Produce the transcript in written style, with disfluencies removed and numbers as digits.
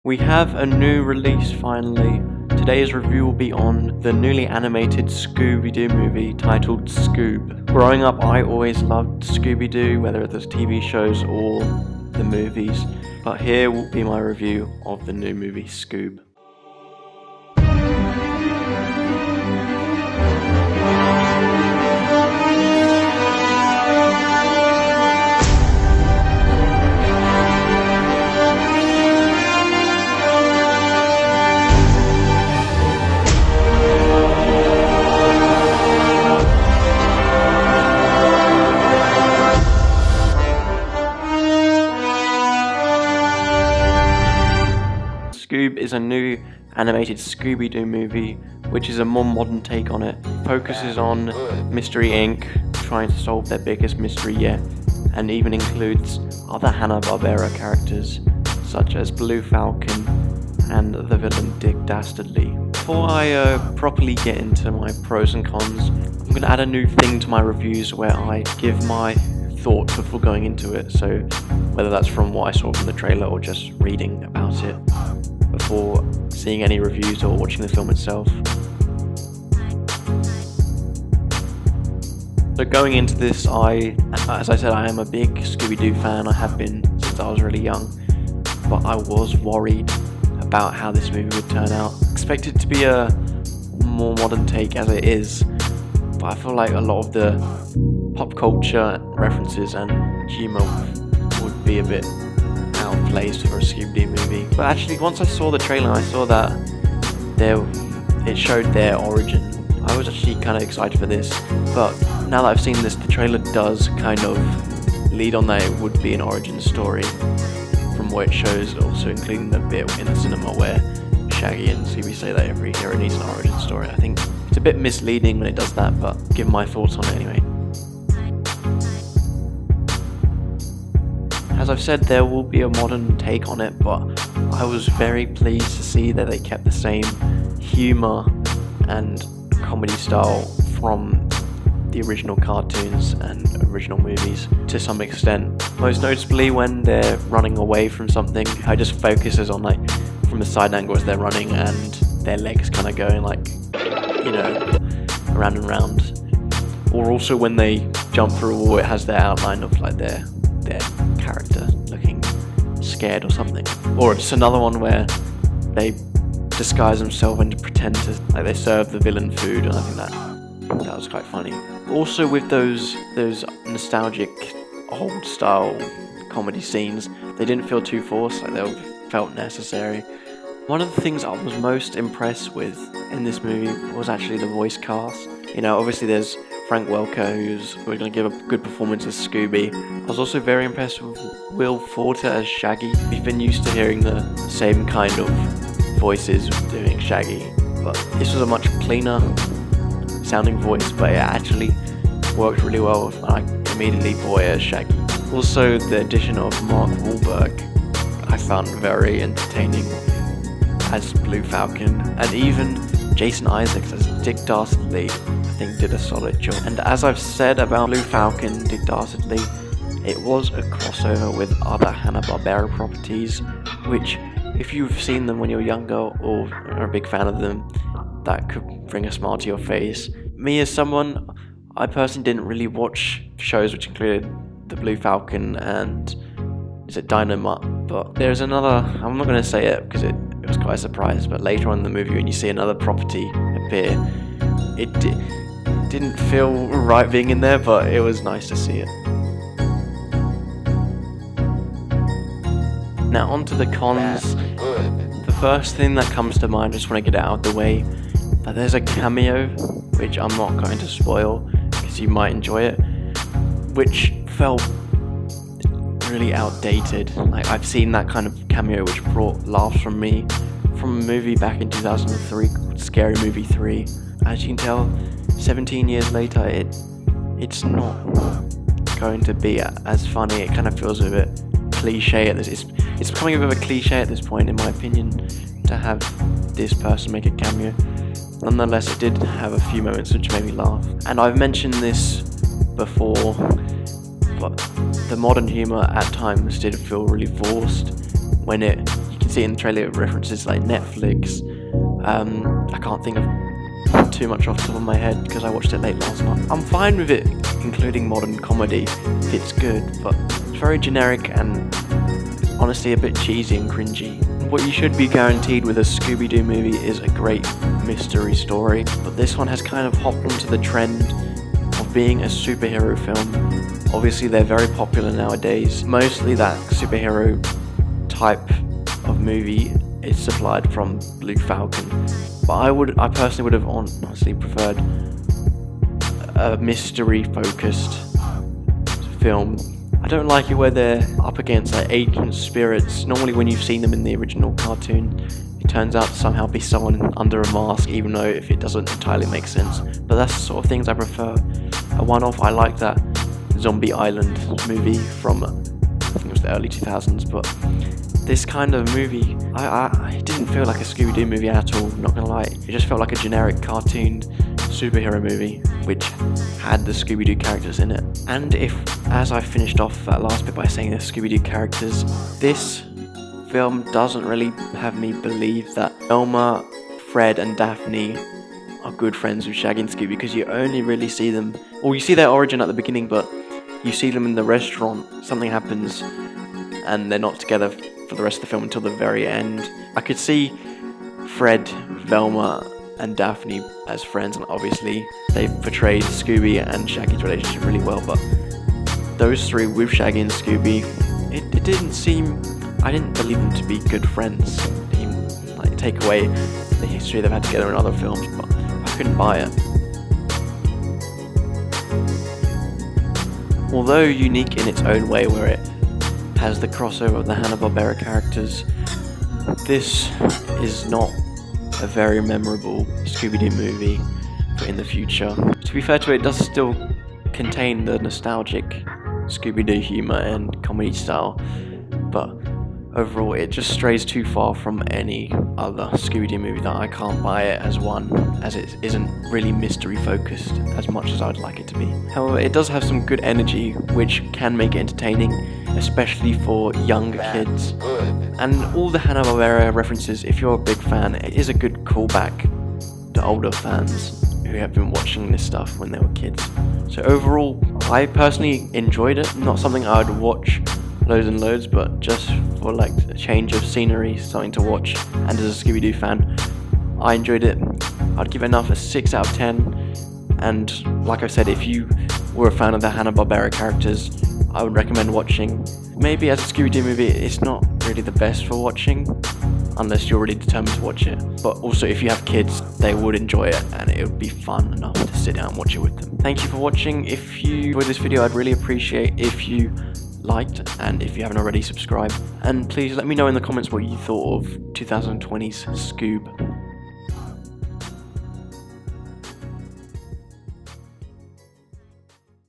We have a new release finally. Today's review will be on the newly animated Scooby-Doo movie titled Scoob. Growing up, I always loved Scooby-Doo, whether it was TV shows or the movies. But here will be my review of the new movie Scoob. Scoob is a new animated Scooby-Doo movie, which is a more modern take on it. Focuses on Mystery Inc. trying to solve their biggest mystery yet, and even includes other Hanna-Barbera characters, such as Blue Falcon and the villain Dick Dastardly. Before I properly get into my pros and cons, I'm going to add a new thing to my reviews where I give my thoughts before going into it, so whether that's from what I saw from the trailer or just reading about it before seeing any reviews or watching the film itself. So going into this, as I said, I am a big Scooby-Doo fan. I have been since I was really young, but I was worried about how this movie would turn out. Expected to be a more modern take as it is, but I feel like a lot of the pop culture references and humour would be a bit out of place for a Scooby-Doo movie. But actually, once I saw the trailer, I saw that it showed their origin. I was actually kind of excited for this, but now that I've seen this, the trailer does kind of lead on that it would be an origin story from what it shows, also including the bit in the cinema where Shaggy and Scooby say that every hero needs an origin story. I think it's a bit misleading when it does that, but give my thoughts on it anyway. As I've said, there will be a modern take on it, but I was very pleased to see that they kept the same humour and comedy style from the original cartoons and original movies to some extent. Most noticeably when they're running away from something, it just focuses on from the side angle as they're running and their legs kind of going around and round. Or also when they jump through a wall, it has their outline of their character looking scared or something. Or it's another one where they disguise themselves and pretend to they serve the villain food, and I think that was quite funny. Also with those nostalgic old style comedy scenes, they didn't feel too forced, they felt necessary. One of the things I was most impressed with in this movie was actually the voice cast. Obviously there's Frank Welker, who's going to give a good performance as Scooby. I was also very impressed with Will Forte as Shaggy. We've been used to hearing the same kind of voices doing Shaggy, but this was a much cleaner sounding voice, but it actually worked really well, and I immediately bought it as Shaggy. Also, the addition of Mark Wahlberg I found very entertaining as Blue Falcon, and even Jason Isaacs as Dick Dastardly I think did a solid job. And as I've said about Blue Falcon, Dick Dastardly, it was a crossover with other Hanna-Barbera properties, which if you've seen them when you're younger or are a big fan of them, that could bring a smile to your face. Me as someone, I personally didn't really watch shows which included the Blue Falcon and Dynamite, but there's another, I'm not going to say it because it was quite a surprise, but later on in the movie when you see another property appear, it didn't feel right being in there, but it was nice to see it. Now onto the cons. The first thing that comes to mind, I just want to get it out of the way, that there's a cameo, which I'm not going to spoil because you might enjoy it, which felt really outdated. I've seen that kind of cameo which brought laughs from me from a movie back in 2003 called Scary Movie 3. As you can tell, 17 years later, it's not going to be as funny. It kind of feels a bit cliche at this. It's becoming a bit of a cliche at this point, in my opinion, to have this person make a cameo. Nonetheless, it did have a few moments which made me laugh. And I've mentioned this before, but the modern humour at times did feel really forced when you can see in the trailer it references like Netflix. I can't think of too much off the top of my head because I watched it late last night. I'm fine with it including modern comedy. It's good, but it's very generic and honestly a bit cheesy and cringy. What you should be guaranteed with a Scooby-Doo movie is a great mystery story, but this one has kind of hopped onto the trend of being a superhero film. Obviously they're very popular nowadays. Mostly that superhero type of movie is supplied from Blue Falcon, but I personally would have honestly preferred a mystery focused film. I don't like it where they're up against like ancient spirits. Normally when you've seen them in the original cartoon, it turns out to somehow be someone under a mask, even though if it doesn't entirely make sense. But that's the sort of things I prefer. A one-off, I like that Zombie Island movie from, I think it was the early 2000s, but this kind of movie, it didn't feel like a Scooby-Doo movie at all, not gonna lie. It just felt like a generic cartooned superhero movie, which had the Scooby-Doo characters in it. And as I finished off that last bit by saying the Scooby-Doo characters, this film doesn't really have me believe that Velma, Fred and Daphne are good friends with Shaggy and Scooby, because you only really see them, or you see their origin at the beginning, but you see them in the restaurant, something happens, and they're not together for the rest of the film until the very end. I could see Fred, Velma and Daphne as friends, and obviously they portrayed Scooby and Shaggy's relationship really well, but those three with Shaggy and Scooby, it didn't seem, I didn't believe them to be good friends. Even, like, take away the history they've had together in other films, but I couldn't buy it. Although unique in its own way, where it has the crossover of the Hanna-Barbera characters, this is not a very memorable Scooby-Doo movie for in the future. To be fair to it, it does still contain the nostalgic Scooby-Doo humour and comedy style, but overall it just strays too far from any other Scooby-Doo movie that I can't buy it as one, as it isn't really mystery focused as much as I'd like it to be. However, it does have some good energy which can make it entertaining, especially for younger kids. And all the Hanna-Barbera references, if you're a big fan, it is a good callback to older fans who have been watching this stuff when they were kids. So overall, I personally enjoyed it. Not something I would watch loads and loads, but just for like a change of scenery, something to watch. And as a Scooby-Doo fan, I enjoyed it. I'd give it enough a 6 out of 10. And like I said, if you were a fan of the Hanna-Barbera characters, I would recommend watching. Maybe as a Scooby-Doo movie, it's not really the best for watching, unless you're really determined to watch it. But also, if you have kids, they would enjoy it, and it would be fun enough to sit down and watch it with them. Thank you for watching. If you enjoyed this video, I'd really appreciate if you liked, and if you haven't already, subscribe. And please let me know in the comments what you thought of 2020's Scoob.